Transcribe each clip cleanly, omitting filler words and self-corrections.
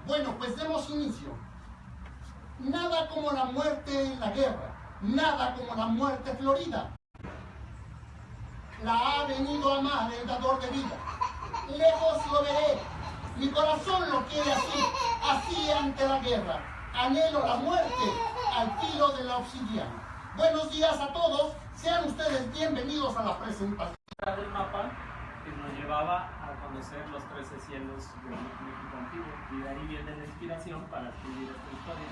Bueno, pues demos inicio. Nada como la muerte en la guerra, nada como la muerte florida. La ha venido a amar el dador de vida. Lejos lo veré, mi corazón lo quiere así, así ante la guerra. Anhelo la muerte al filo de la obsidiana. Buenos días a todos, sean ustedes bienvenidos a la presentación del mapa que nos llevaba a conocer los 13 cielos del México antiguo, y de ahí viene la inspiración para escribir esta historia.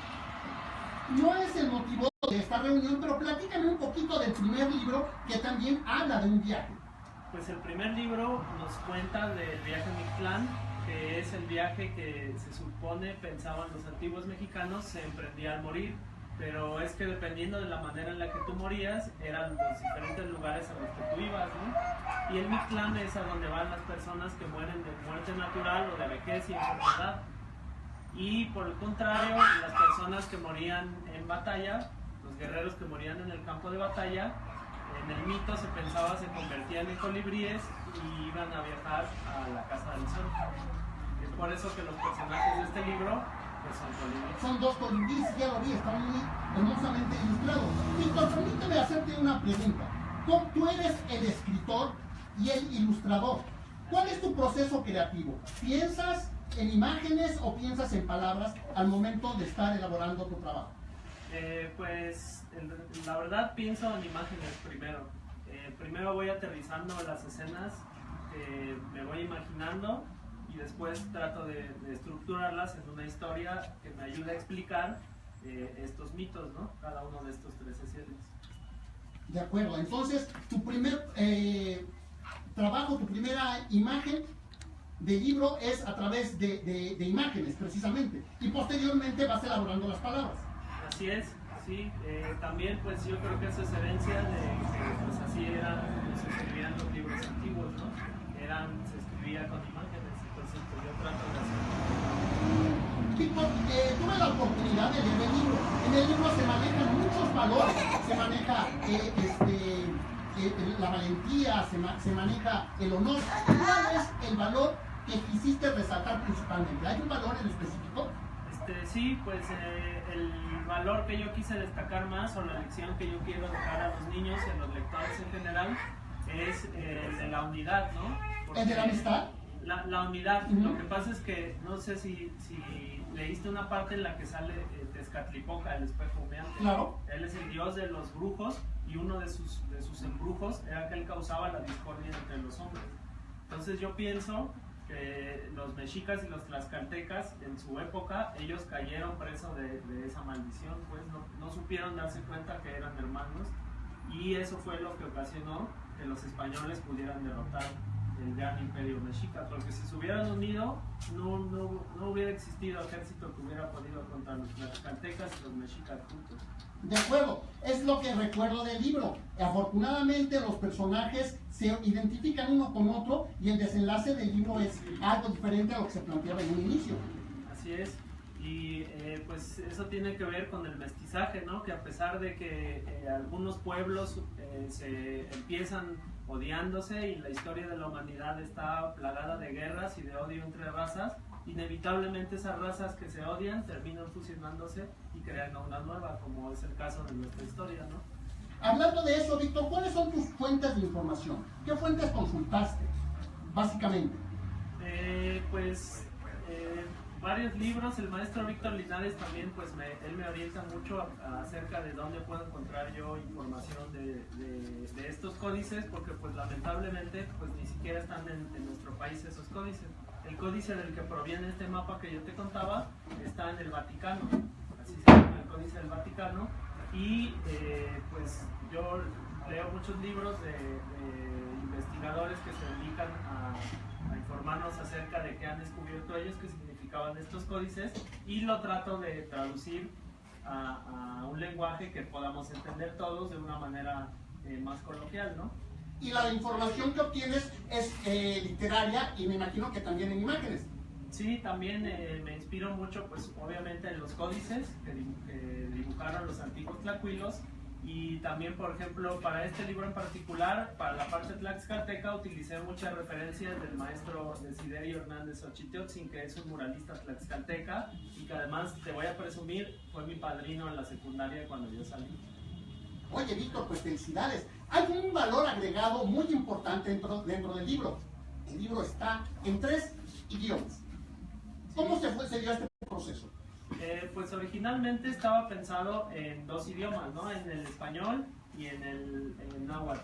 No es el motivo de esta reunión, pero platícame un poquito del primer libro que también habla de un viaje. Pues el primer libro nos cuenta del viaje a Mictlán, que es el viaje que se supone pensaban los antiguos mexicanos se emprendía al morir, pero es que dependiendo de la manera en la que tú morías, eran los diferentes lugares a los que tú ibas, ¿no? Y el Mictlán es a donde van las personas que mueren de muerte natural o de vejez y enfermedad. Y por el contrario, las personas que morían en batalla, los guerreros que morían en el campo de batalla, en el mito se pensaba se convertían en colibríes y iban a viajar a la casa del sol. Es por eso que los personajes de este libro pues son colibríes. Son dos colibríes, ya lo vi, están muy hermosamente ilustrados. Víctor, permíteme hacerte una pregunta. Tú eres el escritor y el ilustrador. ¿Cuál es tu proceso creativo? ¿Piensas en imágenes o piensas en palabras al momento de estar elaborando tu trabajo? La verdad pienso en imágenes primero. Primero voy aterrizando las escenas que me voy imaginando y después trato de estructurarlas en una historia que me ayude a explicar estos mitos, ¿no? Cada uno de estos 13 cielos. De acuerdo, entonces tu primer trabajo, tu primera imagen de libro es a través de imágenes precisamente, y posteriormente vas elaborando las palabras. Así es, sí. También pues yo creo que eso es herencia de que pues así eran, se escribían los libros antiguos, ¿no? Se escribía con imágenes, entonces pues yo trato de hacerlo. Víctor, tuve la oportunidad de leer el libro. En el libro se manejan muchos valores, se maneja la valentía, se maneja el honor. ¿Cuál es el valor que quisiste resaltar principalmente? ¿Hay un valor en específico? Sí, pues el valor que yo quise destacar más, o la lección que yo quiero dejar a los niños y a los lectores en general, es el de la unidad, ¿no? Porque ¿El de la amistad? La unidad. Lo que pasa es que no sé si leíste una parte en la que sale Tezcatlipoca, el espejo humeante. Claro. Él es el dios de los brujos, y uno de sus embrujos era que él causaba la discordia entre los hombres. Entonces yo pienso que los mexicas y los tlaxcaltecas en su época, ellos cayeron presos de esa maldición, pues no supieron darse cuenta que eran hermanos, y eso fue lo que ocasionó que los españoles pudieran derrotar el gran imperio mexica, porque si se hubieran unido no hubiera existido ejército que hubiera podido contra los tlaxcaltecas y los mexicas juntos. De acuerdo, es lo que recuerdo del libro. Afortunadamente los personajes se identifican uno con otro y el desenlace del libro es algo diferente a lo que se planteaba en un inicio. Así es, y pues eso tiene que ver con el mestizaje, ¿no? Que a pesar de que algunos pueblos se empiezan odiándose y la historia de la humanidad está plagada de guerras y de odio entre razas, inevitablemente esas razas que se odian terminan fusionándose y creando una nueva, como es el caso de nuestra historia, ¿no? Hablando de eso, Víctor, ¿cuáles son tus fuentes de información? ¿Qué fuentes consultaste, básicamente? Varios libros. El maestro Víctor Linares también, pues él me orienta mucho acerca de dónde puedo encontrar yo información de estos códices, porque pues lamentablemente pues ni siquiera están en nuestro país esos códices. El códice del que proviene este mapa que yo te contaba está en el Vaticano, así se llama, el Códice del Vaticano, y pues yo leo muchos libros de investigadores que se dedican a informarnos acerca de qué han descubierto ellos, qué significaban estos códices, y lo trato de traducir a un lenguaje que podamos entender todos de una manera más coloquial, ¿no? Y la información que obtienes es literaria y me imagino que también en imágenes. Sí, también me inspiro mucho, pues obviamente en los códices que dibujaron los antiguos tlacuilos, Y también, por ejemplo, para este libro en particular, para la parte tlaxcalteca, utilicé muchas referencias del maestro Desiderio Hernández Ochiteotzin, que es un muralista tlaxcalteca y que además, te voy a presumir, fue mi padrino en la secundaria cuando yo salí. Oye, Víctor, pues felicidades. Hay un valor agregado muy importante dentro del libro. El libro está en 3 idiomas. ¿Cómo se dio este proceso? Pues originalmente estaba pensado en 2 idiomas, ¿no? En el español y en el náhuatl.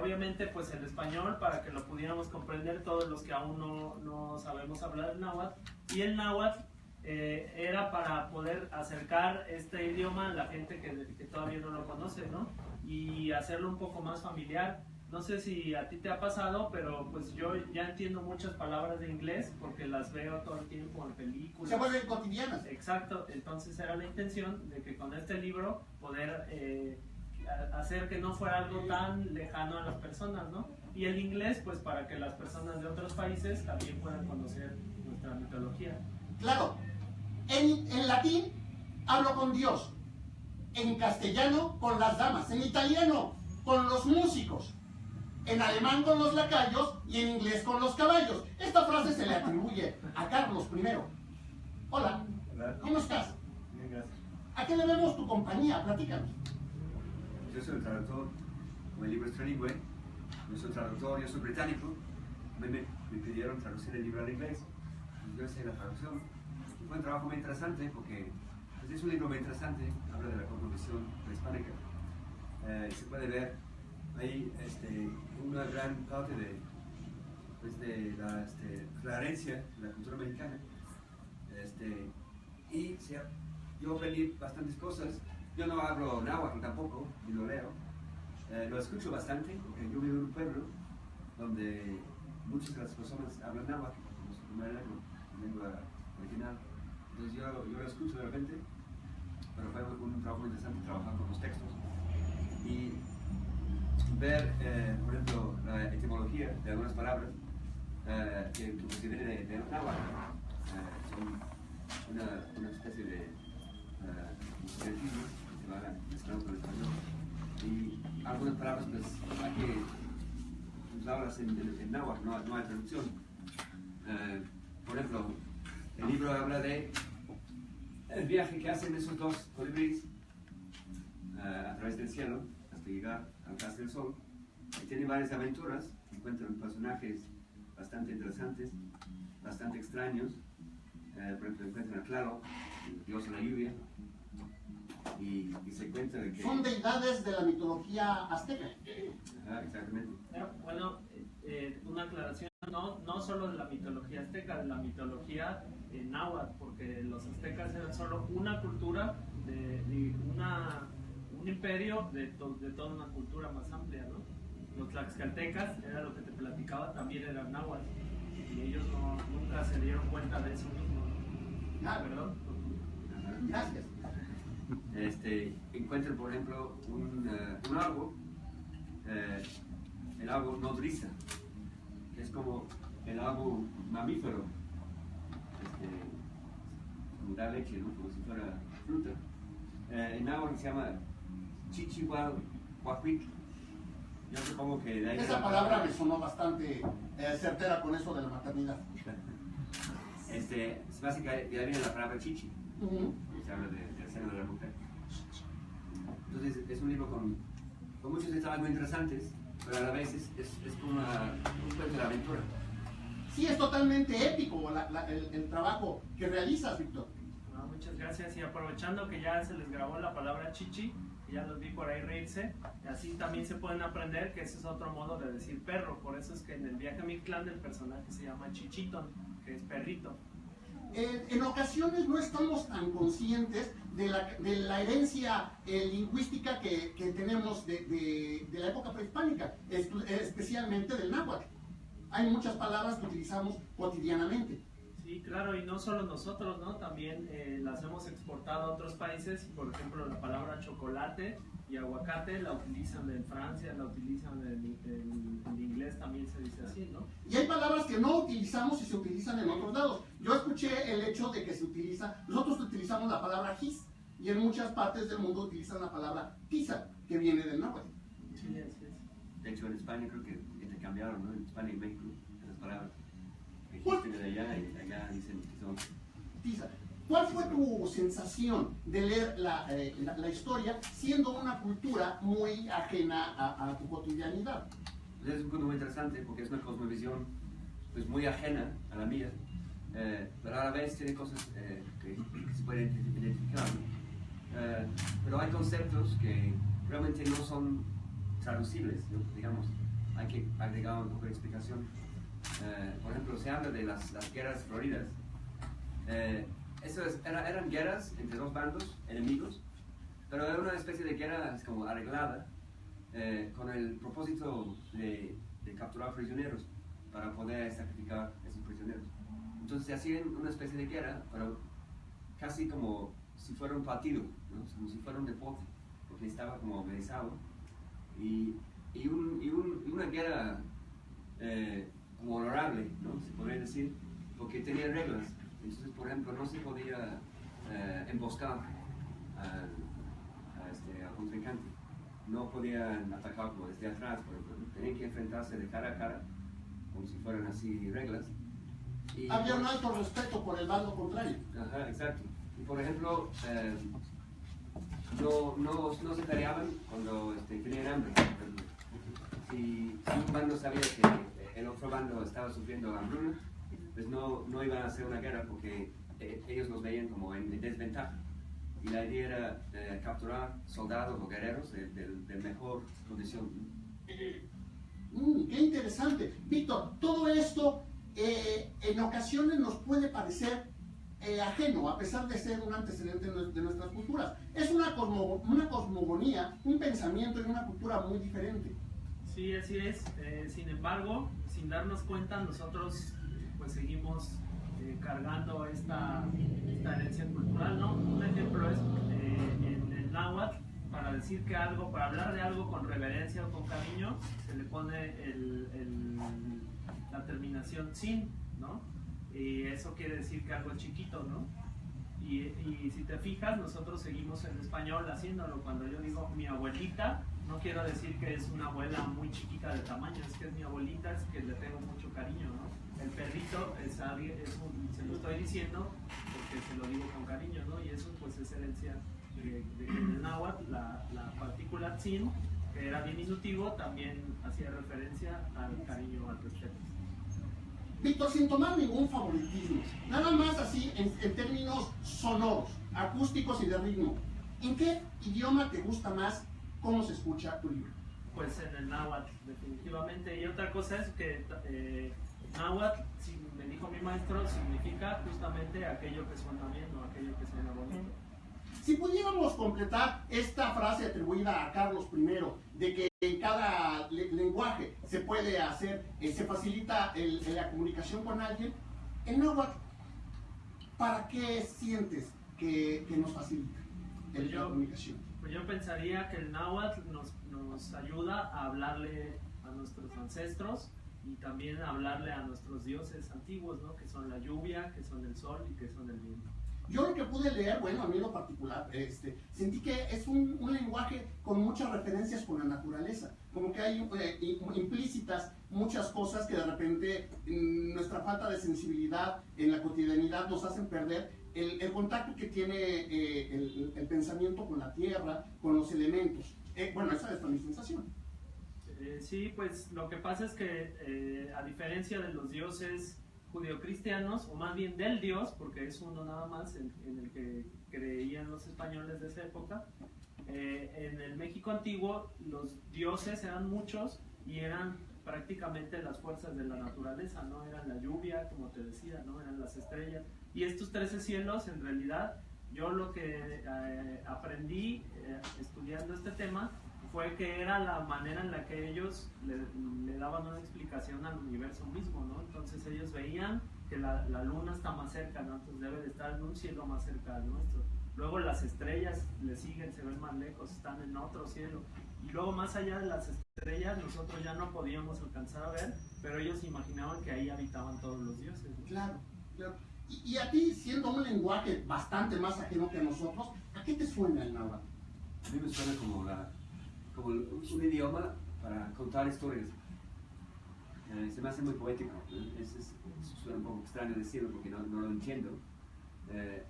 Obviamente, pues el español para que lo pudiéramos comprender todos los que aún no sabemos hablar el náhuatl. Y el náhuatl era para poder acercar este idioma a la gente que todavía no lo conoce, ¿no? Y hacerlo un poco más familiar. No sé si a ti te ha pasado, pero pues yo ya entiendo muchas palabras de inglés porque las veo todo el tiempo en películas. Se vuelven cotidianas. Exacto, entonces era la intención de que con este libro poder hacer que no fuera algo tan lejano a las personas, ¿no? Y el inglés, pues para que las personas de otros países también puedan conocer nuestra mitología. Claro, en latín hablo con Dios, en castellano con las damas, en italiano con los músicos, en alemán con los lacayos y en inglés con los caballos. Esta frase se le atribuye a Carlos I. Hola, ¿cómo estás? Bien, gracias. ¿A qué debemos tu compañía? Platícanos. Yo soy el traductor, como el libro es trilingüe, yo soy traductor, yo soy británico, me pidieron traducir el libro al inglés, yo hice la traducción. Fue un trabajo muy interesante porque pues, es un libro muy interesante, habla de la cosmovisión prehispánica. Se puede ver ahí una gran parte de la herencia de la cultura mexicana. Yo aprendí bastantes cosas. Yo no hablo náhuatl tampoco, ni lo leo. Lo escucho bastante, porque yo vivo en un pueblo donde muchas de las personas hablan náhuatl como su primera lengua original. Entonces yo lo escucho de repente, pero fue un trabajo interesante trabajar con los textos y ver, por ejemplo, la etimología de algunas palabras que vienen de náhuatl. Son una especie de sincretismo que se va mezclando con el español. Y algunas palabras, pues, hay que usarlas en náhuatl, no hay traducción. Por ejemplo, el libro habla de el viaje que hacen esos 2 colibríes a través del cielo hasta llegar al Casa del Sol. Y tienen varias aventuras, encuentran personajes bastante interesantes, bastante extraños. Por ejemplo, encuentran a Claro, el dios de la lluvia, y se cuenta de que... Son deidades de la mitología azteca. Ajá, exactamente. Bueno, una aclaración, no solo de la mitología azteca, de la mitología náhuatl, porque los aztecas eran solo una cultura, un imperio de toda una cultura más amplia, ¿no? Los tlaxcaltecas, era lo que te platicaba, también eran náhuatl, y ellos nunca se dieron cuenta de eso mismo, ¿no? Ah, ¿Perdón? gracias. Encuentran, por ejemplo, un árbol, el árbol nodriza, que es como el árbol mamífero, como da leche, ¿no? Como si fuera fruta. En náhuatl se llama Chichihuahuacuitl. Yo supongo que de ahí... Esa palabra me sonó bastante certera con eso de la maternidad. Básicamente, ya viene la palabra chichi, que se habla del seno de la mujer. Entonces, es un libro con muchos detalles muy interesantes, pero a la vez es como un cuento de aventura. Sí, es totalmente épico el trabajo que realizas, Víctor. No, muchas gracias, y aprovechando que ya se les grabó la palabra chichi, y ya los vi por ahí reírse, así también se pueden aprender que ese es otro modo de decir perro, por eso es que en el viaje a Mictlán el personaje se llama Chichiton, que es perrito. En ocasiones no estamos tan conscientes de la herencia lingüística que tenemos de la época prehispánica, especialmente del náhuatl. Hay muchas palabras que utilizamos cotidianamente. Sí, claro, y no solo nosotros, ¿no? También las hemos exportado a otros países, por ejemplo, la palabra chocolate y aguacate la utilizan en Francia, la utilizan en inglés, también se dice así, ¿no? Y hay palabras que no utilizamos y se utilizan en otros lados. Yo escuché el hecho de que nosotros utilizamos la palabra gis, y en muchas partes del mundo utilizan la palabra tiza, que viene del náhuatl. Sí, así es. De hecho, en España creo que intercambiaron, ¿no? En España y México, esas palabras. Existen de allá y allá dicen que son. Tiza. ¿Cuál fue tu sensación de leer la historia siendo una cultura muy ajena a tu cotidianidad? Pues es un punto muy interesante porque es una cosmovisión pues, muy ajena a la mía, pero a la vez tiene cosas que se pueden identificar. ¿No? Pero hay conceptos que realmente no son traducibles, ¿no? Digamos, hay que agregar un poco de explicación. Por ejemplo, se habla de las guerras floridas. Eran guerras entre dos bandos enemigos, pero era una especie de guerra como arreglada con el propósito de capturar prisioneros para poder sacrificar a esos prisioneros. Entonces se hacían una especie de guerra, pero casi como si fuera un partido, ¿no? Como si fuera un deporte, porque estaba como organizado y una guerra como honorable, ¿no? Se podría decir, porque tenía reglas. Entonces, por ejemplo, no se podía emboscar al contrincante. No podían atacar como desde atrás, por ejemplo. Tenían que enfrentarse de cara a cara, como si fueran así reglas. Y había un alto respeto por el bando contrario. Ajá, exacto. Y por ejemplo, no se peleaban cuando tenían hambre. Si un bando sabía que el otro bando estaba sufriendo hambruna, pues no iban a hacer una guerra porque ellos los veían como en desventaja. Y la idea era capturar soldados o guerreros de mejor condición. Qué interesante. Víctor, todo esto en ocasiones nos puede parecer ajeno, a pesar de ser un antecedente de nuestras culturas. Es una cosmogonía, un pensamiento y una cultura muy diferente. Sí, así es. Sin embargo, sin darnos cuenta, nosotros pues seguimos cargando esta herencia cultural, ¿no? Un ejemplo es en el náhuatl, para decir que algo, para hablar de algo con reverencia o con cariño, se le pone la terminación sin, ¿no? Y eso quiere decir que algo es chiquito, ¿no? Y si te fijas, nosotros seguimos en español haciéndolo. Cuando yo digo mi abuelita, no quiero decir que es una abuela muy chiquita de tamaño, es que es mi abuelita, es que le tengo mucho cariño, ¿no? El perrito se lo estoy diciendo porque se lo digo con cariño, ¿no? Y eso pues es herencia de que en el náhuatl la partícula tzin, que era diminutivo, también hacía referencia al cariño, al respeto. Víctor, sin tomar ningún favoritismo, nada más así en términos sonoros, acústicos y de ritmo, ¿en qué idioma te gusta más cómo se escucha tu libro? Pues en el náhuatl, definitivamente. Y otra cosa es que náhuatl, me dijo mi maestro, significa justamente aquello que suena bien o aquello que suena bonito. Si pudiéramos completar esta frase atribuida a Carlos I, de que en cada lenguaje se puede hacer, se facilita la comunicación con alguien, en náhuatl, ¿para qué sientes que nos facilita la comunicación? Pues yo pensaría que el náhuatl nos ayuda a hablarle a nuestros ancestros y también a hablarle a nuestros dioses antiguos, ¿no? Que son la lluvia, que son el sol y que son el viento. Yo lo que pude leer, bueno, a mí en lo particular, sentí que es un lenguaje con muchas referencias con la naturaleza, como que hay implícitas muchas cosas que de repente nuestra falta de sensibilidad en la cotidianidad nos hacen perder el contacto que tiene el pensamiento con la tierra, con los elementos. Bueno, esa es mi sensación. Sí, pues lo que pasa es que a diferencia de los dioses judeocristianos, o más bien del Dios, porque es uno nada más en el que creían los españoles de esa época, en el México antiguo los dioses eran muchos y eran prácticamente las fuerzas de la naturaleza, ¿no? Eran la lluvia, como te decía, ¿no? Eran las estrellas. Y estos 13 cielos, en realidad, yo lo que aprendí estudiando este tema fue que era la manera en la que ellos le daban una explicación al universo mismo, ¿no? Entonces ellos veían que la luna está más cerca, ¿no? Entonces debe de estar en un cielo más cerca al nuestro. Luego las estrellas le siguen, se ven más lejos, están en otro cielo. Y luego más allá de las estrellas nosotros ya no podíamos alcanzar a ver, pero ellos imaginaban que ahí habitaban todos los dioses, ¿no? Claro, claro. Y a ti, siendo un lenguaje bastante más ajeno que a nosotros, ¿a qué te suena el náhuatl? A mí me suena como un idioma para contar historias. Se me hace muy poético. Suena un poco extraño decirlo porque no lo entiendo,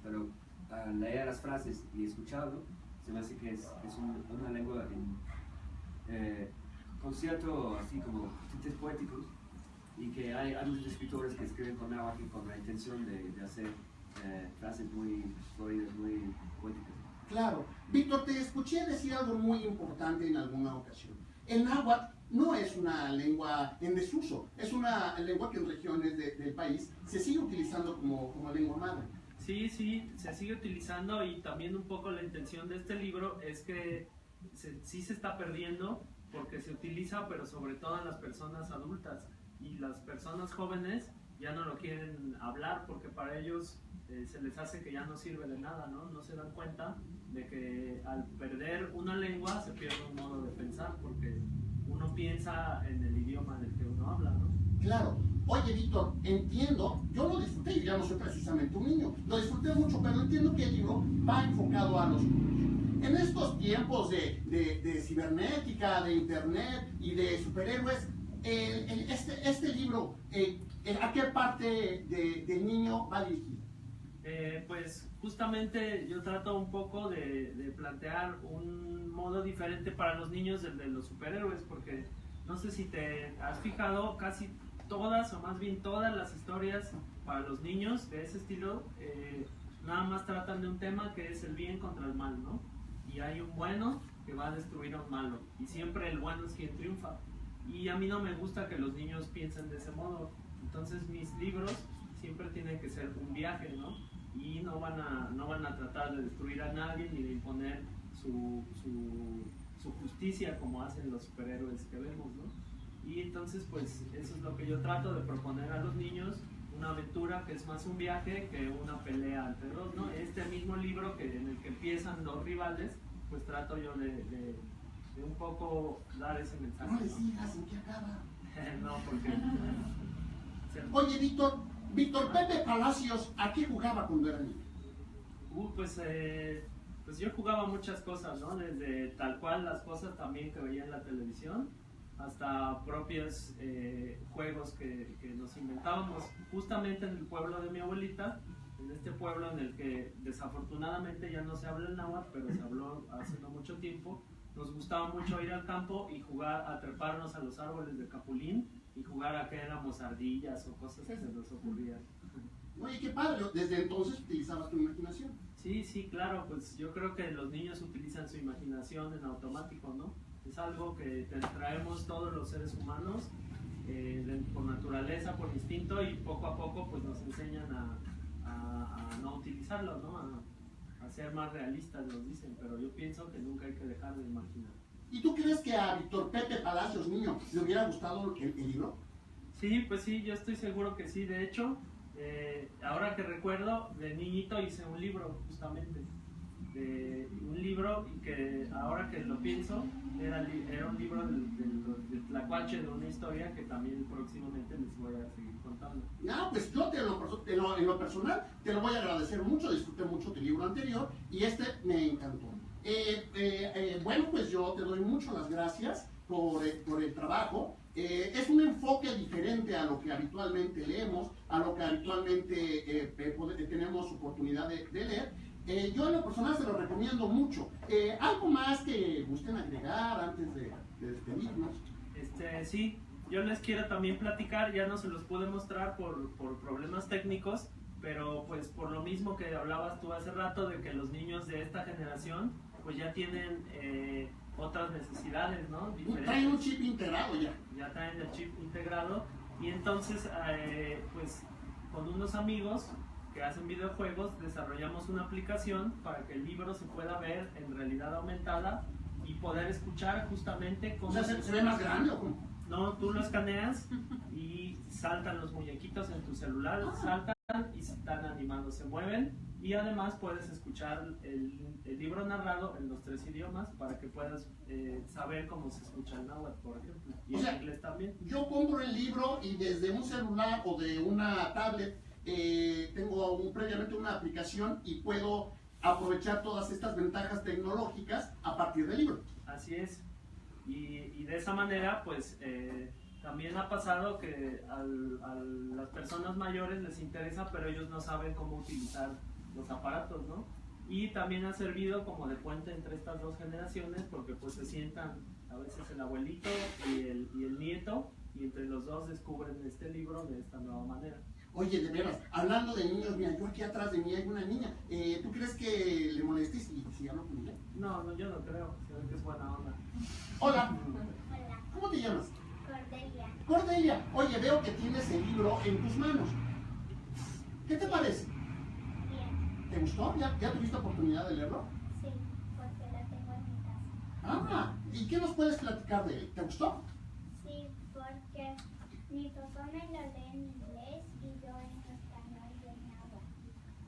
pero al leer las frases y escucharlo, se me hace que es una lengua con cierto, así como tintes poéticos, y que hay muchos escritores que escriben con náhuatl con la intención de hacer frases muy floridas, muy poéticas. Claro. Víctor, te escuché decir algo muy importante en alguna ocasión. El náhuatl no es una lengua en desuso, es una lengua que en regiones del país se sigue utilizando como lengua madre. Sí, se sigue utilizando, y también un poco la intención de este libro es que sí se está perdiendo porque se utiliza, pero sobre todo en las personas adultas, y las personas jóvenes ya no lo quieren hablar porque para ellos se les hace que ya no sirve de nada, ¿no? No se dan cuenta de que al perder una lengua se pierde un modo de pensar, porque uno piensa en el idioma en el que uno habla, ¿no? Claro. Oye, Víctor, entiendo, yo lo disfruté, yo ya no soy precisamente un niño, lo disfruté mucho, pero entiendo que el libro va enfocado a los niños. En estos tiempos de cibernética, de internet y de superhéroes, este libro, ¿a qué parte del niño va dirigido? Pues justamente yo trato un poco de plantear un modo diferente para los niños del de los superhéroes, porque no sé si te has fijado, casi todas, o más bien todas las historias para los niños de ese estilo, nada más tratan de un tema que es el bien contra el mal, ¿no? Y hay un bueno que va a destruir a un malo, y siempre el bueno es quien triunfa. Y a mí no me gusta que los niños piensen de ese modo, entonces mis libros siempre tienen que ser un viaje, ¿no? Y no van a tratar de destruir a nadie ni de imponer su justicia como hacen los superhéroes que vemos, ¿no? Y entonces pues eso es lo que yo trato de proponer a los niños, una aventura que es más un viaje que una pelea entre dos, ¿no? Este mismo libro en el que empiezan dos rivales, pues trato yo de un poco dar ese mensaje. No les digas en qué acaba. No, porque... Oye, Víctor Pepe Palacios, ¿a qué jugaba cuando era niño? Pues yo jugaba muchas cosas, ¿no? Desde tal cual las cosas también que veía en la televisión, hasta propios juegos que nos inventábamos justamente en el pueblo de mi abuelita, en este pueblo en el que desafortunadamente ya no se habla el náhuatl, pero se habló hace no mucho tiempo. Nos gustaba mucho ir al campo y jugar a treparnos a los árboles de capulín y jugar a que éramos ardillas o cosas que se nos ocurrían. Oye, qué padre, desde entonces utilizabas tu imaginación. Sí, claro, pues yo creo que los niños utilizan su imaginación en automático, ¿no? Es algo que traemos todos los seres humanos por naturaleza, por instinto, y poco a poco pues nos enseñan a no utilizarlo, ¿no? A ser más realistas, nos dicen, pero yo pienso que nunca hay que dejar de imaginar. ¿Y tú crees que a Víctor Pepe Palacios, niño, le hubiera gustado el libro? Sí, pues sí, yo estoy seguro que sí. De hecho, ahora que recuerdo, de niñito hice un libro, justamente. Un libro y que ahora que lo pienso, era un libro del Tlacuache, de una historia que también próximamente les voy a seguir contando. No, pues yo en lo personal te lo voy a agradecer mucho, disfruté mucho tu libro anterior y este me encantó. Bueno, pues yo te doy mucho las gracias por el trabajo. Es un enfoque diferente a lo que habitualmente leemos, a lo que habitualmente tenemos oportunidad de leer. Yo en lo personal se lo recomiendo mucho. ¿Algo más que gusten agregar antes de despedirnos? Sí, yo les quiero también platicar, ya no se los pude mostrar por problemas técnicos, pero pues por lo mismo que hablabas tú hace rato, de que los niños de esta generación pues ya tienen otras necesidades, ¿no? Diferentes. Traen un chip integrado ya. Ya traen el chip integrado, y entonces pues con unos amigos que hacen videojuegos desarrollamos una aplicación para que el libro se pueda ver en realidad aumentada y poder escuchar justamente cómo... O sea, ¿se ve más grande o cómo? No, tú lo escaneas y saltan los muñequitos en tu celular, saltan y se están animando, se mueven, y además puedes escuchar el libro narrado en los 3 idiomas para que puedas saber cómo se escucha el náhuatl, por ejemplo, y en inglés también. Yo compro el libro y desde un celular o de una tablet tengo previamente una aplicación y puedo aprovechar todas estas ventajas tecnológicas a partir del libro. Así es. Y de esa manera, pues, también ha pasado que a las personas mayores les interesa, pero ellos no saben cómo utilizar los aparatos, ¿no? Y también ha servido como de puente entre estas dos generaciones, porque pues se sientan a veces el abuelito y el nieto, y entre los dos descubren este libro de esta nueva manera. Oye, de veras, hablando de niños, mira, yo aquí atrás de mí hay una niña. ¿Tú crees que le molestes si hablo con ella? No, yo no creo, se ve que es buena onda. Hola, Hola, ¿cómo te llamas? Cordelia. Cordelia, oye, veo que tienes el libro en tus manos. ¿Qué te parece? Bien. ¿Te gustó? ¿Ya tuviste oportunidad de leerlo? Sí, porque la tengo en mi casa. Ah, ¿y qué nos puedes platicar de él? ¿Te gustó? Sí, porque mi papá me lo lee en inglés y yo en español y en agua.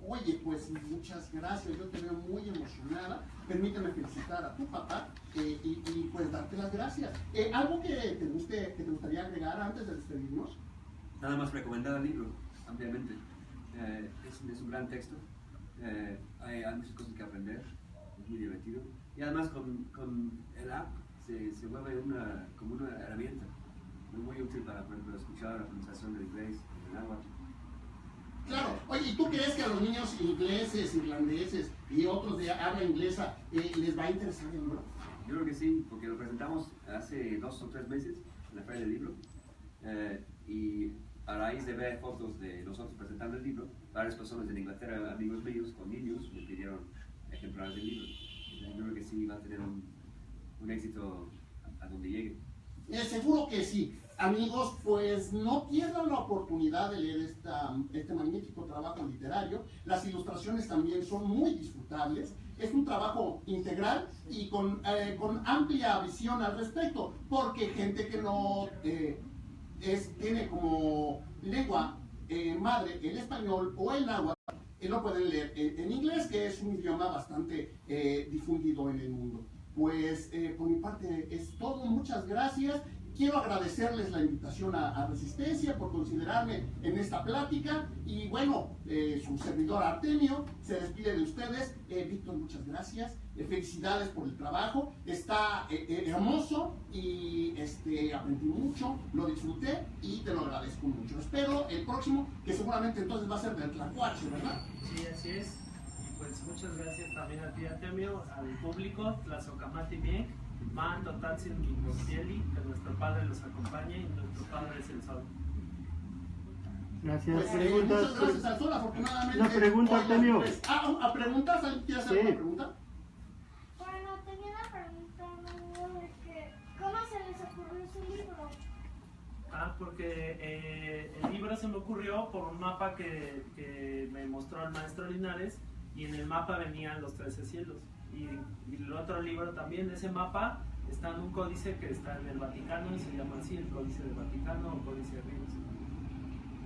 Oye, pues muchas gracias, yo te veo muy emocionada. Permíteme felicitar a tu papá y pues darte las gracias. ¿Algo que te gustaría agregar antes de despedirnos? Nada más recomendar el libro, ampliamente. Es un gran texto, hay muchas cosas que aprender, es muy divertido. Y además con el app se vuelve como una herramienta muy útil para, por ejemplo, escuchar la pronunciación del inglés en el agua. Claro, oye, ¿y tú crees que a los niños ingleses, irlandeses y otros de habla inglesa les va a interesar el libro? Yo creo que sí, porque lo presentamos hace 2 o 3 meses en la Feria del Libro, y a raíz de ver fotos de nosotros presentando el libro, varias personas en Inglaterra, amigos míos con niños, me pidieron ejemplares del libro. Entonces, yo creo que sí va a tener un éxito a donde llegue. Seguro que sí. Amigos, pues no pierdan la oportunidad de leer este magnífico trabajo literario. Las ilustraciones también son muy disfrutables. Es un trabajo integral y con amplia visión al respecto, porque gente que no tiene como lengua madre el español o el náhuatl, lo pueden leer en inglés, que es un idioma bastante difundido en el mundo. Pues por mi parte es todo, muchas gracias. Quiero agradecerles la invitación a Resistencia por considerarme en esta plática y bueno, su servidor Artemio se despide de ustedes. Víctor, muchas gracias, felicidades por el trabajo, está hermoso y aprendí mucho, lo disfruté y te lo agradezco mucho. Espero el próximo, que seguramente entonces va a ser del Tlacuache, ¿verdad? Sí, así es. Y pues muchas gracias también a ti, Artemio, al público, Tlazocamati Bien, Man Totatsil Quimpostieli, que nuestro Padre los acompañe y nuestro Padre es el Sol. Gracias. Pues, Preguntas. muchas gracias al Sol, afortunadamente. Una pregunta, hoy, Artemio. pues, ¿a preguntas? ¿Alguien quiere hacer Sí. una pregunta? Bueno, tenía una pregunta, Manuel, de que ¿cómo se les ocurrió ese libro? Porque el libro se me ocurrió por un mapa que me mostró el maestro Linares, y en el mapa venían los 13 cielos. Y el otro libro también, ese mapa está en un códice que está en el Vaticano y se llama así, el Códice del Vaticano o Códice de Ríos.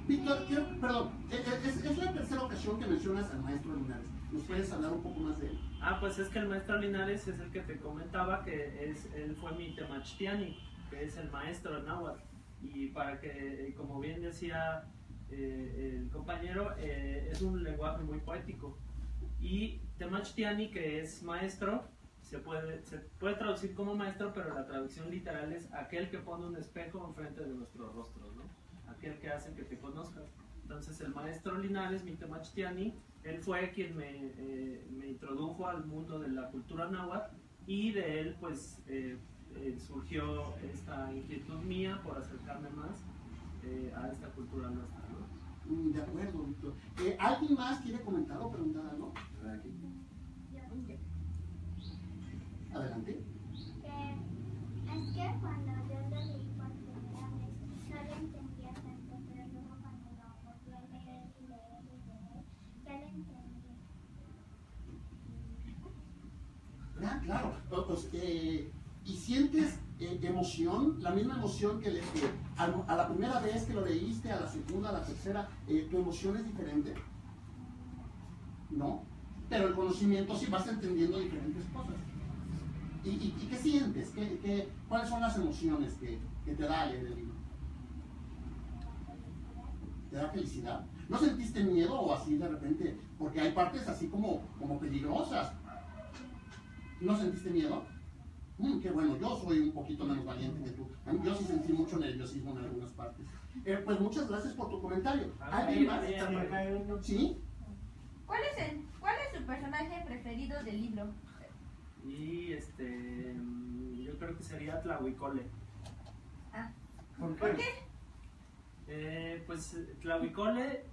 Víctor, perdón, es la tercera ocasión que mencionas al maestro Linares. ¿Nos puedes hablar un poco más de él? Pues es que el maestro Linares es el que te comentaba, que él fue mi Temachtiani, que es el maestro en náhuatl. Y para que, como bien decía el compañero, es un lenguaje muy poético. Y Temachtiani, que es maestro, se puede traducir como maestro, pero la traducción literal es aquel que pone un espejo enfrente de nuestros rostros, ¿no? Aquel que hace que te conozcas. Entonces el maestro Linares, mi Temachtiani, él fue quien me introdujo al mundo de la cultura náhuatl, y de él pues surgió esta inquietud mía por acercarme más a esta cultura nuestra, ¿no? De acuerdo, Víctor. ¿Alguien más quiere comentar o preguntar algo? ¿Verdad que? Adelante. Es que cuando yo lo leí por primera vez no lo entendía tanto, pero luego cuando lo volví a leer y leer y leer, ya lo entendí. Claro. Pues, ¿y sientes emoción? La misma emoción que a la primera vez que lo leíste, a la segunda, a la tercera, ¿tu emoción es diferente? ¿No? Pero el conocimiento sí vas entendiendo diferentes cosas. ¿Y qué sientes? ¿Cuáles son las emociones que te da leer el libro? ¿Te da felicidad? ¿No sentiste miedo o así de repente? Porque hay partes así como peligrosas. ¿No sentiste miedo? Qué bueno, yo soy un poquito menos valiente que tú. Yo sí sentí mucho nerviosismo en algunas partes. Pues muchas gracias por tu comentario. ¿Alguien más? ¿Sí? ¿Cuál es su personaje preferido del libro? Y yo creo que sería Tlahuicole. Ah, ¿Por ¿por qué? qué? Pues Tlahuicole,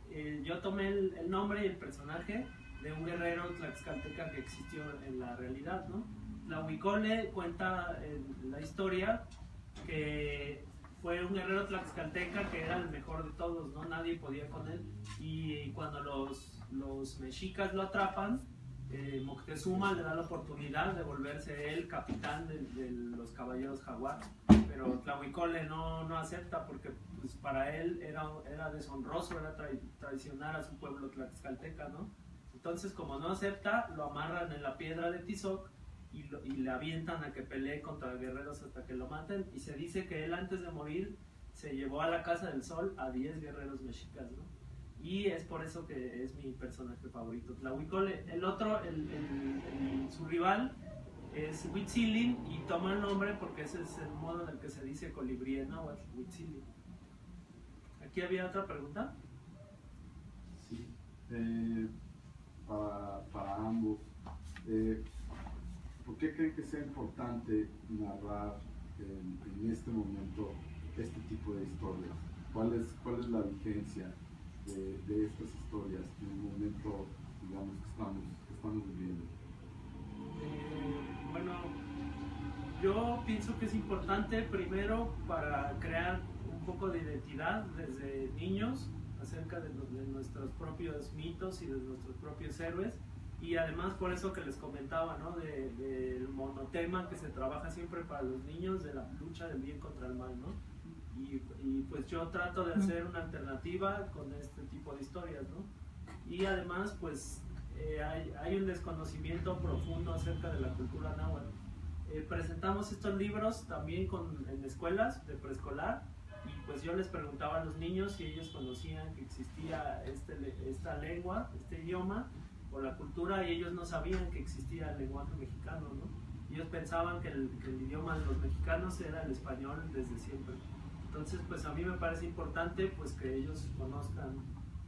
yo tomé el nombre y el personaje de un guerrero tlaxcalteca que existió en la realidad, ¿no? Tlahuicole cuenta la historia que fue un guerrero tlaxcalteca que era el mejor de todos, ¿no? Nadie podía con él. Y cuando los mexicas lo atrapan, Moctezuma le da la oportunidad de volverse él capitán de los caballeros jaguar. Pero Tlahuicole no acepta porque pues, para él era deshonroso, era traicionar a su pueblo tlaxcalteca, ¿no? Entonces, como no acepta, lo amarran en la piedra de Tizoc y le avientan a que pelee contra guerreros hasta que lo maten. Y se dice que él antes de morir se llevó a la Casa del Sol a 10 guerreros mexicas, ¿no? Y es por eso que es mi personaje favorito, Tlahuicole. El otro, su rival, es Huitzilin y toma el nombre porque ese es el modo en el que se dice colibrí en náhuatl, Huitzilin. ¿Aquí había otra pregunta? Sí. Para ambos, ¿por qué creen que sea importante narrar en este momento este tipo de historias? ¿Cuál es la vigencia de estas historias en el momento, digamos, que estamos viviendo? Bueno, yo pienso que es importante primero para crear un poco de identidad desde niños acerca de nuestros propios mitos y de nuestros propios héroes, y además por eso que les comentaba, ¿no? Del monotema que se trabaja siempre para los niños, de la lucha del bien contra el mal, ¿no? Y pues yo trato de hacer una alternativa con este tipo de historias, ¿no? Y además pues hay un desconocimiento profundo acerca de la cultura náhuatl. Presentamos estos libros también en escuelas de preescolar, y pues yo les preguntaba a los niños si ellos conocían que existía esta lengua, este idioma o la cultura, y ellos no sabían que existía el lenguaje mexicano, ¿no? Ellos pensaban que el idioma de los mexicanos era el español desde siempre. Entonces pues a mí me parece importante pues que ellos conozcan,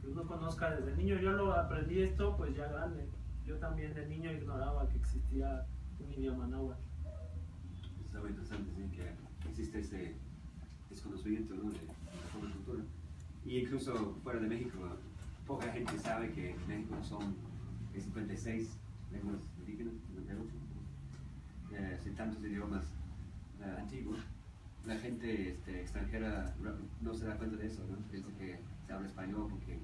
que uno conozca desde niño. Yo lo aprendí esto pues ya grande. Yo también de niño ignoraba que existía un idioma náhuatl. Está muy interesante, ¿sí? Que existe ese desconocimiento, ¿no? de la forma de cultura. Y incluso fuera de México, poca gente sabe que en México son 56 lenguas indígenas, 58, tantos idiomas antiguos. La gente extranjera no se da cuenta de eso, ¿no? Piensa que se habla español porque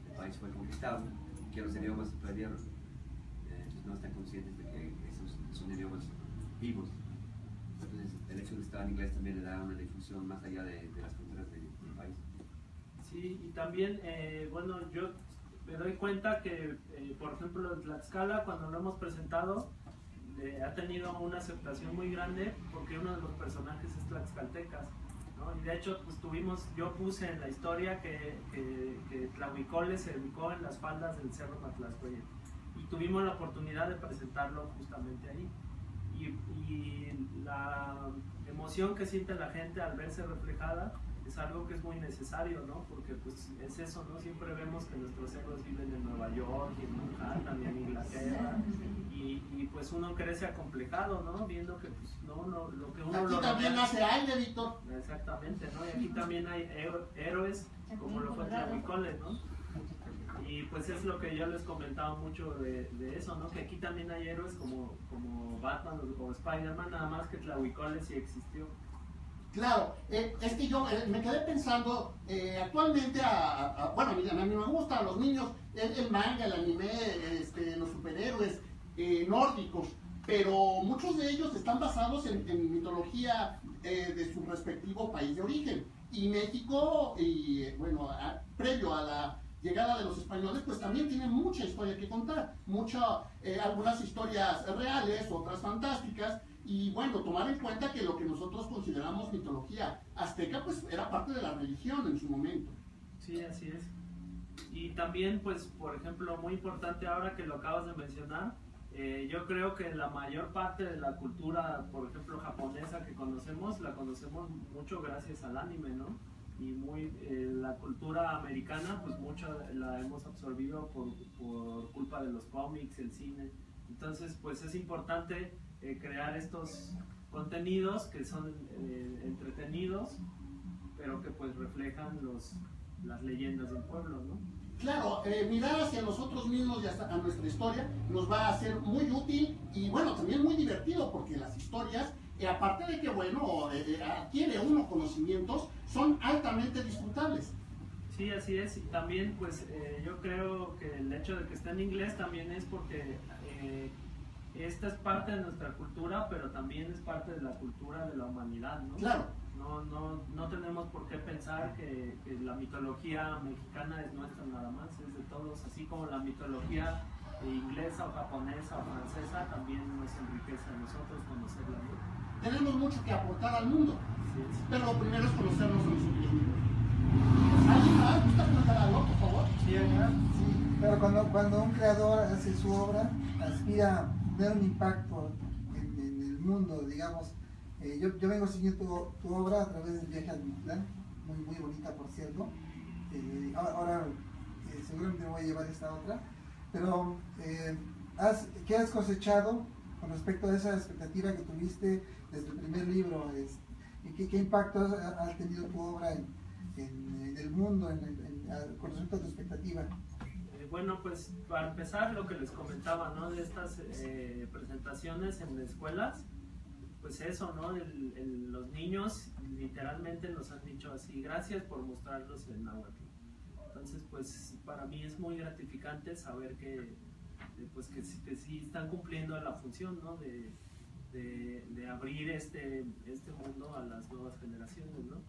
el país fue conquistado, que los idiomas se perdieron. Entonces no están conscientes de que esos son idiomas vivos. Entonces el hecho de estar en inglés también le da una difusión más allá de las fronteras del país. Sí, y también, bueno, yo me doy cuenta que, por ejemplo, en Tlaxcala, cuando lo hemos presentado, ha tenido una aceptación muy grande porque uno de los personajes es tlaxcaltecas, ¿no? Y de hecho, pues yo puse en la historia que Tlahuicole se ubicó en las faldas del Cerro Matlascueye, y tuvimos la oportunidad de presentarlo justamente ahí. Y la emoción que siente la gente al verse reflejada es algo que es muy necesario, ¿no? Porque pues es eso, ¿no? Siempre vemos que nuestros héroes viven en Nueva York, y en Manhattan, y en Inglaterra, y pues uno crece acomplejado, ¿no? Viendo que pues no lo que uno Aquí también hace aire, Víctor. Exactamente, ¿no? Y aquí también hay héroes como lo fue Tlahuicole, ¿no? Y pues es lo que yo les comentaba mucho de eso, ¿no? Que aquí también hay héroes como Batman o Spider-Man, nada más que Tlahuicole sí existió. Claro, es que yo me quedé pensando, actualmente, bueno, a mí me gusta, a los niños, el manga, el anime, los superhéroes nórdicos, pero muchos de ellos están basados en mitología de su respectivo país de origen. Y México, bueno, previo a la llegada de los españoles, pues también tiene mucha historia que contar, algunas historias reales, otras fantásticas. Y bueno, tomar en cuenta que lo que nosotros consideramos mitología azteca, pues era parte de la religión en su momento. Sí, así es. Y también, pues, por ejemplo, muy importante ahora que lo acabas de mencionar, yo creo que la mayor parte de la cultura, por ejemplo, japonesa que conocemos, la conocemos mucho gracias al anime, ¿no? Y la cultura americana, pues mucho la hemos absorbido por culpa de los cómics, el cine. Entonces, pues es importante crear estos contenidos que son entretenidos, pero que pues reflejan las leyendas del pueblo, ¿no? Claro, mirar hacia nosotros mismos y hasta a nuestra historia nos va a ser muy útil y bueno, también muy divertido porque las historias, aparte de que bueno, adquiere uno conocimientos, son altamente disfrutables. Sí, así es. Y también pues yo creo que el hecho de que esté en inglés también es porque esta es parte de nuestra cultura, pero también es parte de la cultura de la humanidad, ¿no? Claro. No tenemos por qué pensar que la mitología mexicana es nuestra nada más, es de todos, así como la mitología inglesa o japonesa o francesa también nos enriquece a nosotros conocerla, ¿no? Tenemos mucho que aportar al mundo, Sí. pero lo primero es conocernos a nosotros mismos. ¿Alguien más gusta comentar algo, por favor? Sí, pero cuando un creador hace su obra, aspira a tener un impacto en el mundo, digamos. Yo vengo siguiendo tu obra a través del viaje a Mitlán, muy bonita por cierto. Ahora seguramente me voy a llevar esta otra, pero ¿qué has cosechado con respecto a esa expectativa que tuviste desde el primer libro? ¿Y qué impacto ha tenido tu obra en el mundo con respecto a tu expectativa? Bueno, pues para empezar lo que les comentaba, ¿no? De estas presentaciones en escuelas, pues eso, ¿no? Los niños literalmente nos han dicho así, gracias por mostrarlos en náhuatl. Entonces, pues para mí es muy gratificante saber que sí están cumpliendo la función, ¿no? De abrir este mundo a las nuevas generaciones, ¿no?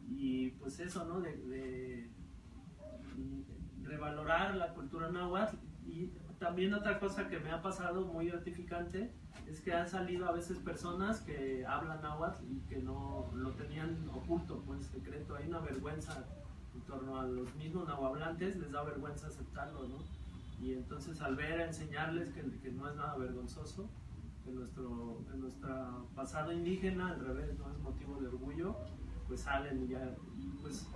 Y pues eso, ¿no? De revalorar la cultura náhuatl. Y también otra cosa que me ha pasado muy gratificante es que han salido a veces personas que hablan náhuatl y que no lo tenían oculto, pues secreto. Hay una vergüenza en torno a los mismos nahuablantes, les da vergüenza aceptarlo, ¿no? Y entonces al enseñarles que no es nada vergonzoso, que nuestro pasado indígena al revés no es motivo de orgullo, pues salen y ya. Y pues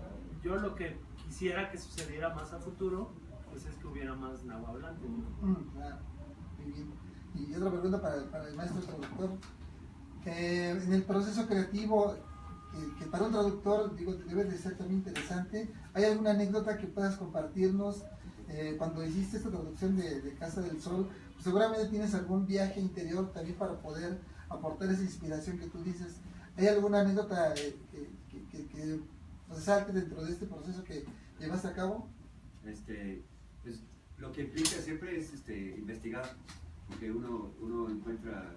yo lo que quisiera que sucediera más a futuro, pues es que hubiera más nahuablantes, ¿no? Claro, muy bien. Y otra pregunta para el maestro traductor. En el proceso creativo, que para un traductor digo, debe de ser también interesante, ¿hay alguna anécdota que puedas compartirnos cuando hiciste esta traducción de Casa del Sol? Pues seguramente tienes algún viaje interior también para poder aportar esa inspiración que tú dices. ¿Hay alguna anécdota que resalte dentro de este proceso que llevaste a cabo? Pues lo que implica siempre es investigar, porque uno encuentra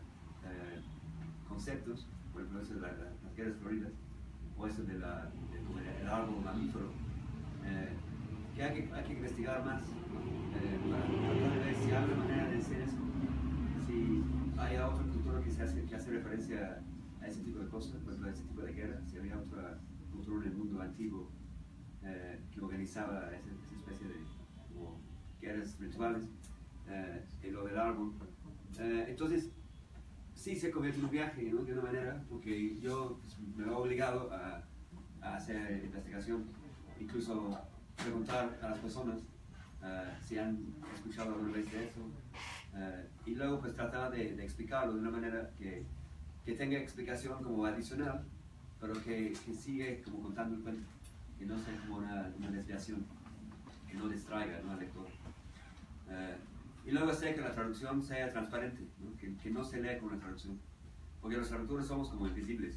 conceptos, por ejemplo eso de las guerras floridas, o eso del árbol mamífero, que hay que investigar más, para tratar de ver si hay una manera de hacer eso, si hay otra cultura que hace referencia a ese tipo de cosas, por ejemplo a ese tipo de guerras, si había otra cultura en el mundo antiguo que organizaba esa especie de como guerras rituales, en lo del árbol. Entonces, sí se convierte en un viaje, ¿no? De una manera, porque yo pues, me veo obligado a hacer investigación, incluso preguntar a las personas si han escuchado alguna vez de eso, y luego pues tratar de explicarlo de una manera que tenga explicación como adicional, pero que sigue como contando el cuento, que no sea como una desviación, que no distraiga, ¿no? Al lector. Y luego hacer que la traducción sea transparente, ¿no? Que no se lea como una traducción, porque los traductores somos como invisibles,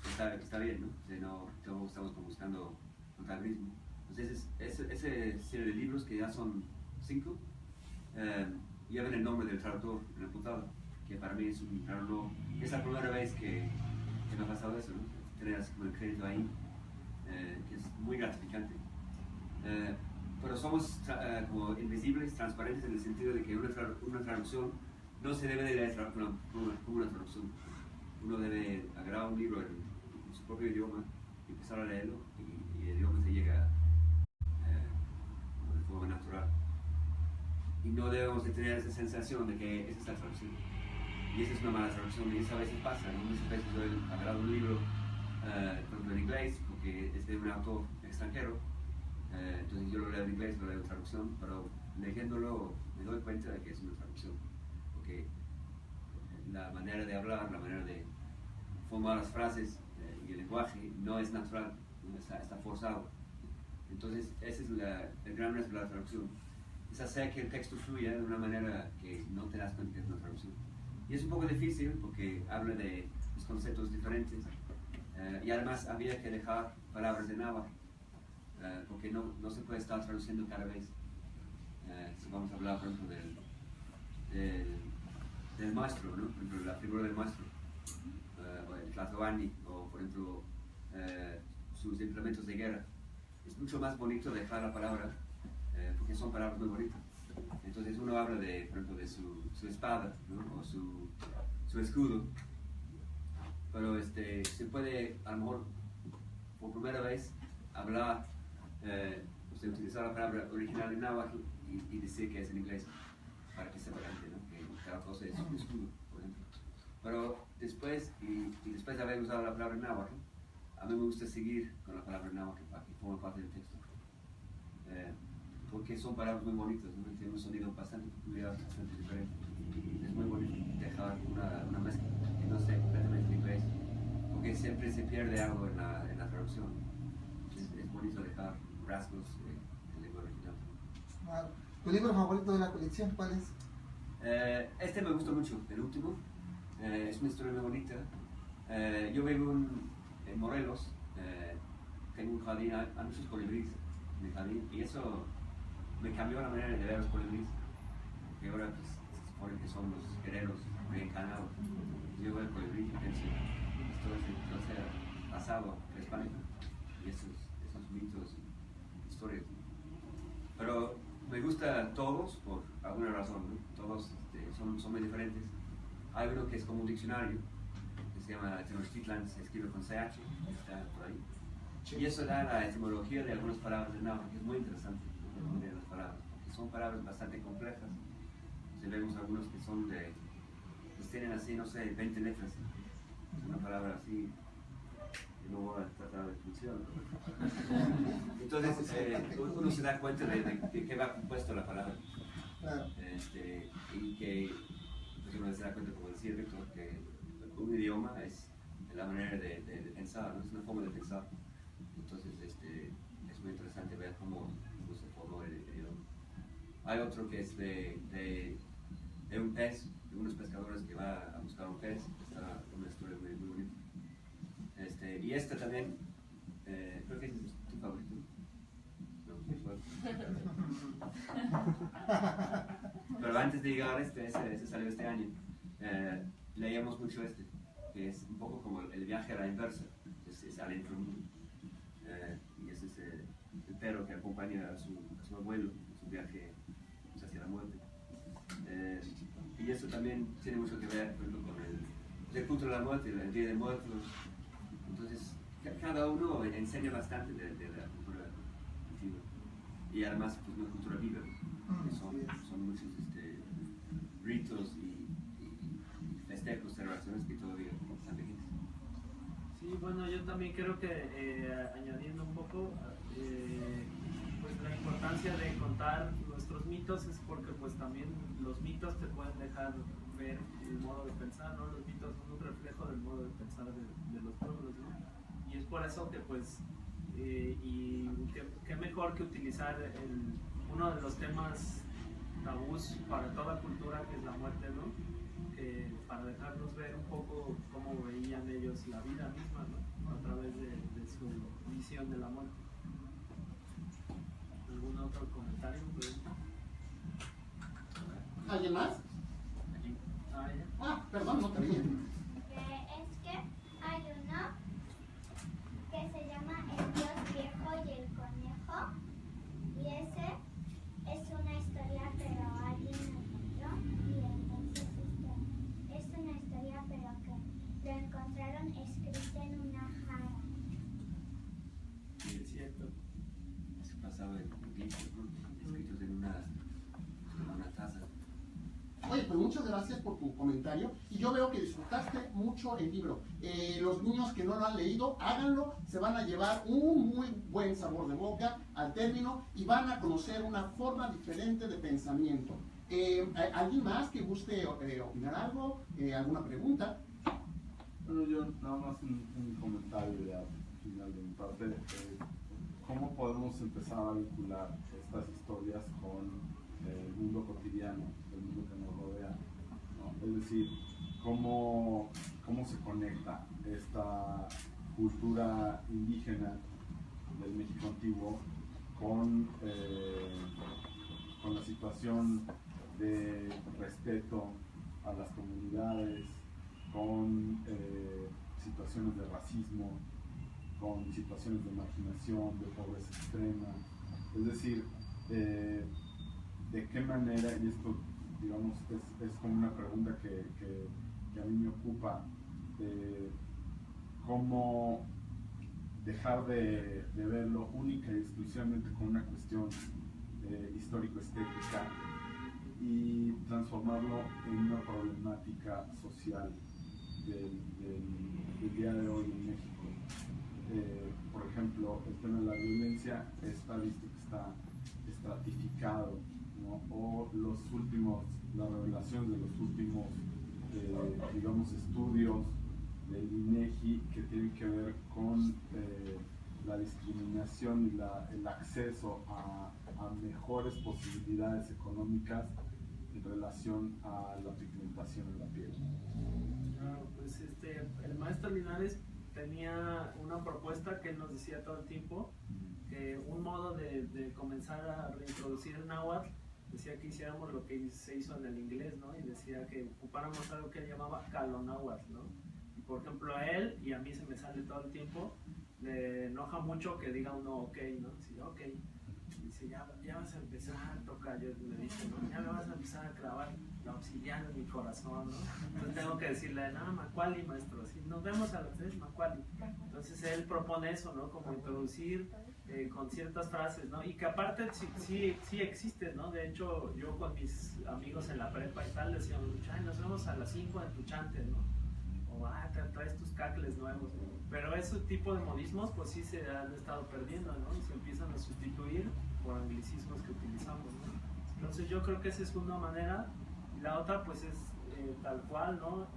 que está bien, ¿no? O sea, no todos estamos como buscando protagonismo. Entonces ese serie de libros, que ya son 5, llevan el nombre del traductor en la portada, que para mí es la primera vez que me ha pasado eso, ¿no? Tener así como el crédito ahí, que es muy gratificante. Pero somos como invisibles, transparentes, en el sentido de que una traducción no se debe de leer como una traducción. Uno debe agarrar un libro en su propio idioma y empezar a leerlo, y el idioma se llega forma natural. Y no debemos de tener esa sensación de que esa es la traducción. Y esa es una mala traducción, y eso a veces pasa, ¿no? Muchas veces yo he agarrado un libro, por ejemplo en inglés, porque es de un autor extranjero, entonces yo lo leo en inglés, lo leo en traducción, pero leyéndolo me doy cuenta de que es una traducción, porque la manera de hablar, la manera de formar las frases y el lenguaje no es natural, ¿no? Está forzado. Entonces ese es el gran riesgo de la traducción, es hacer que el texto fluya de una manera que no te das cuenta que es una traducción. Y es un poco difícil porque habla de los conceptos diferentes y además había que dejar palabras de náhuatl porque no se puede estar traduciendo cada vez. Si vamos a hablar, por ejemplo, del maestro, ¿no? Por ejemplo, la figura del maestro, o el tlatoani, o por ejemplo, sus implementos de guerra. Es mucho más bonito dejar la palabra porque son palabras muy bonitas. Entonces uno habla de, por ejemplo, de su espada, ¿no? O su escudo, pero se puede a lo mejor por primera vez hablar, utilizar la palabra original en náhuatl y decir que es en inglés para que sepa la gente, ¿no? Que cada cosa es un escudo, por ejemplo. Pero después, y después de haber usado la palabra en náhuatl, a mí me gusta seguir con la palabra en náhuatl para que forme parte del texto. Porque son palabras muy bonitas, ¿no? Tienen un sonido bastante peculiar, bastante diferente. Es muy bonito dejar una mezcla que no esté completamente en inglés, porque siempre se pierde algo en la traducción. Es bonito dejar rasgos en lengua original. Claro. ¿Tu libro favorito de la colección cuál es? Este me gusta mucho, el último. Es una historia muy bonita. Yo vivo en Morelos, tengo un jardín, hay muchos colibríes en mi jardín, y eso me cambió la manera de ver los colibríes, que ahora pues, se supone que son los guerreros reencarnados. Yo veo el colibrí y pienso, esto es el pasado prehispánico, y esos mitos y historias. Pero me gustan todos por alguna razón, ¿no? Todos son muy diferentes. Hay uno que es como un diccionario, que se llama Tenochtitlan, se escribe con CH, está por ahí. Y eso da la etimología de algunas palabras de náhuatl, que es muy interesante, ¿no? De las palabras, porque son palabras bastante complejas. Si vemos algunos que son pues tienen así, no sé, 20 letras. Una palabra así, que no voy a tratar de funcionar. Entonces, uno se da cuenta de qué va compuesto la palabra. Claro. Y que pues uno se da cuenta, como decía Víctor, que un idioma es la manera de pensar, ¿no? Es una forma de pensar. Entonces es muy interesante ver cómo se formó el idioma. Hay otro que es de un pez, de unos pescadores que va a buscar un pez. Está una historia muy, muy bonita. Y también, creo que es tu favorito. No, ¿qué fue? Pero antes de llegar a ese salió este año, leíamos mucho que es un poco como el viaje a la inversa, es al inframundo. Y ese es el perro que acompaña a su abuelo en su viaje hacia la muerte. Y eso también tiene mucho que ver, por ejemplo, con el culto de la muerte, el Día de Muertos. Entonces, cada uno enseña bastante de la cultura antigua. Y además, pues, una cultura viva, que son muchos ritos y festejos, celebraciones que todavía están vigentes. Sí, bueno, yo también creo que añadiendo un poco, pues la importancia de contar nuestros mitos es porque pues también los mitos te pueden dejar ver el modo de pensar, ¿no? Los mitos son un reflejo del modo de pensar de los pueblos, ¿no? Y es por eso que pues, y qué mejor que utilizar uno de los temas tabús para toda cultura, que es la muerte, ¿no? Para dejarnos ver un poco cómo veían ellos la vida misma, ¿no? A través de su visión de la muerte. ¿Algún otro comentario? ¿Alguien más? Aquí. Ah, ya. Ah, perdón, no te vi. Es que hay uno que se llama El Dios Viejo y el Conejo, y ese es una historia, pero alguien lo encontró, y entonces es una historia, pero que lo encontraron escrito en una jara. Sí, es cierto. Eso pasaba en Egipto, ¿no? pues muchas gracias por tu comentario y yo veo que disfrutaste mucho el libro. Los niños que no lo han leído, háganlo, se van a llevar un muy buen sabor de boca al término y van a conocer una forma diferente de pensamiento. ¿Alguien más que guste opinar algo? ¿Alguna pregunta? Bueno, yo nada más un comentario ya final de mi parte. ¿Cómo podemos empezar a vincular estas historias con el mundo cotidiano, el mundo que nos rodea, ¿no? Es decir, cómo se conecta esta cultura indígena del México antiguo con la situación de respeto a las comunidades, con situaciones de racismo, con situaciones de marginación, de pobreza extrema. Es decir, de qué manera, y esto digamos es como una pregunta que a mí me ocupa, cómo dejar de verlo única y exclusivamente como una cuestión histórico-estética y transformarlo en una problemática social del día de hoy en México. Por ejemplo, el tema de la violencia está visto que está estratificado, ¿no? O la revelación de los últimos, digamos, estudios del INEGI que tienen que ver con la discriminación y el acceso a mejores posibilidades económicas en relación a la pigmentación en la piel. Claro, pues el maestro Linares tenía una propuesta que él nos decía todo el tiempo, que un modo de comenzar a reintroducir el náhuatl, decía que hiciéramos lo que se hizo en el inglés, ¿no? Y decía que ocupáramos algo que él llamaba calonáhuatl, ¿no? Y por ejemplo a él, y a mí se me sale todo el tiempo, le enoja mucho que diga uno ok, ¿no? Sí, ok. Dice, ya vas a empezar, tocayo, me dice, ¿no? Ya me vas a empezar a clavar la obsidiana en mi corazón, ¿no? Entonces tengo que decirle, no, Macuali, maestro, ¿sí? Nos vemos a las 3, Macuali. Entonces él propone eso, ¿no? Como introducir con ciertas frases, ¿no? Y que aparte sí existe, ¿no? De hecho, yo con mis amigos en la prepa y tal, decíamos, ay, nos vemos a las 5 en tu chante, ¿no? O, te traes tus cacles nuevos. Pero ese tipo de modismos, pues sí se han estado perdiendo, ¿no? Y se empiezan a sustituir por anglicismos que utilizamos, ¿no? Entonces yo creo que esa es una manera, y la otra pues es tal cual, ¿no?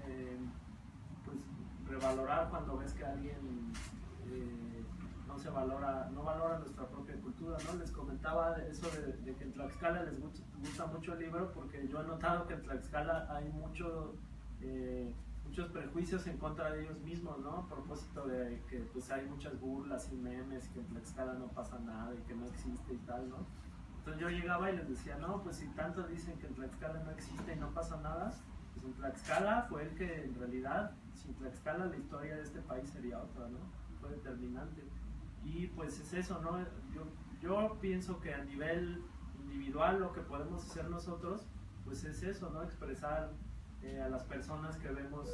Pues revalorar cuando ves que alguien no valora nuestra propia cultura, ¿no? Les comentaba eso de que en Tlaxcala les gusta mucho el libro, porque yo he notado que en Tlaxcala hay muchos prejuicios en contra de ellos mismos, ¿no? A propósito de que pues hay muchas burlas y memes, que en Tlaxcala no pasa nada y que no existe y tal, ¿no? Entonces yo llegaba y les decía, no, pues si tanto dicen que en Tlaxcala no existe y no pasa nada, pues en Tlaxcala fue el que en realidad, sin Tlaxcala la historia de este país sería otra, ¿no? Fue determinante. Y pues es eso, ¿no? Yo pienso que a nivel individual lo que podemos hacer nosotros, pues es eso, ¿no? Expresar a las personas que vemos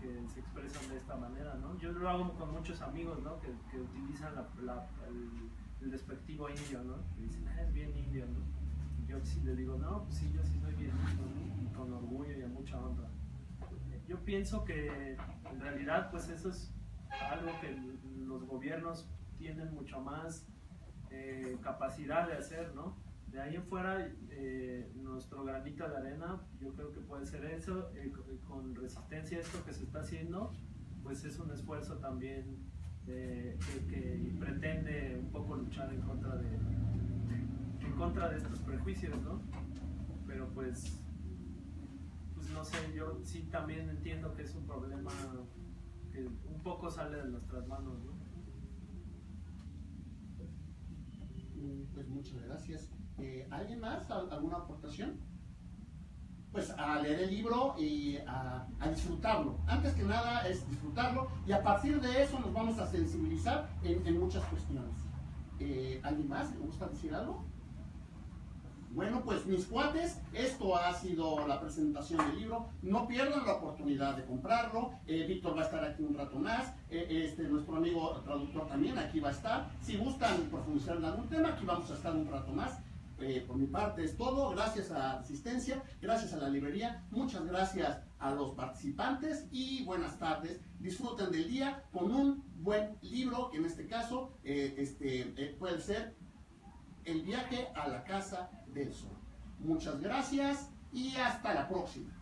que se expresan de esta manera, ¿no? Yo lo hago con muchos amigos, ¿no? Que utilizan el despectivo indio, ¿no? Que dicen, es bien indio, ¿no? Y yo sí les digo, no, pues sí, yo sí soy bien indio, ¿no? Y con orgullo y a mucha honra. Yo pienso que en realidad pues eso es algo que los gobiernos tienen mucho más capacidad de hacer, ¿no? De ahí en fuera, nuestro granito de arena, yo creo que puede ser eso, con resistencia a esto que se está haciendo, pues es un esfuerzo también que pretende un poco luchar en contra de estos prejuicios, ¿no? Pero pues no sé, yo sí también entiendo que es un problema que un poco sale de nuestras manos, ¿no? Pues muchas gracias. ¿Alguien más? ¿Alguna aportación? Pues a leer el libro y a disfrutarlo. Antes que nada es disfrutarlo y a partir de eso nos vamos a sensibilizar en muchas cuestiones. ¿Alguien más? ¿Le gusta decir algo? Bueno, pues mis cuates, esto ha sido la presentación del libro. No pierdan la oportunidad de comprarlo. Víctor va a estar aquí un rato más. Nuestro amigo traductor también aquí va a estar. Si gustan profundizar en algún tema, aquí vamos a estar un rato más. por mi parte es todo. Gracias a Asistencia, gracias a la librería, muchas gracias a los participantes y buenas tardes. Disfruten del día con un buen libro, que en este caso puede ser El viaje a la Casa del Sol. Muchas gracias y hasta la próxima.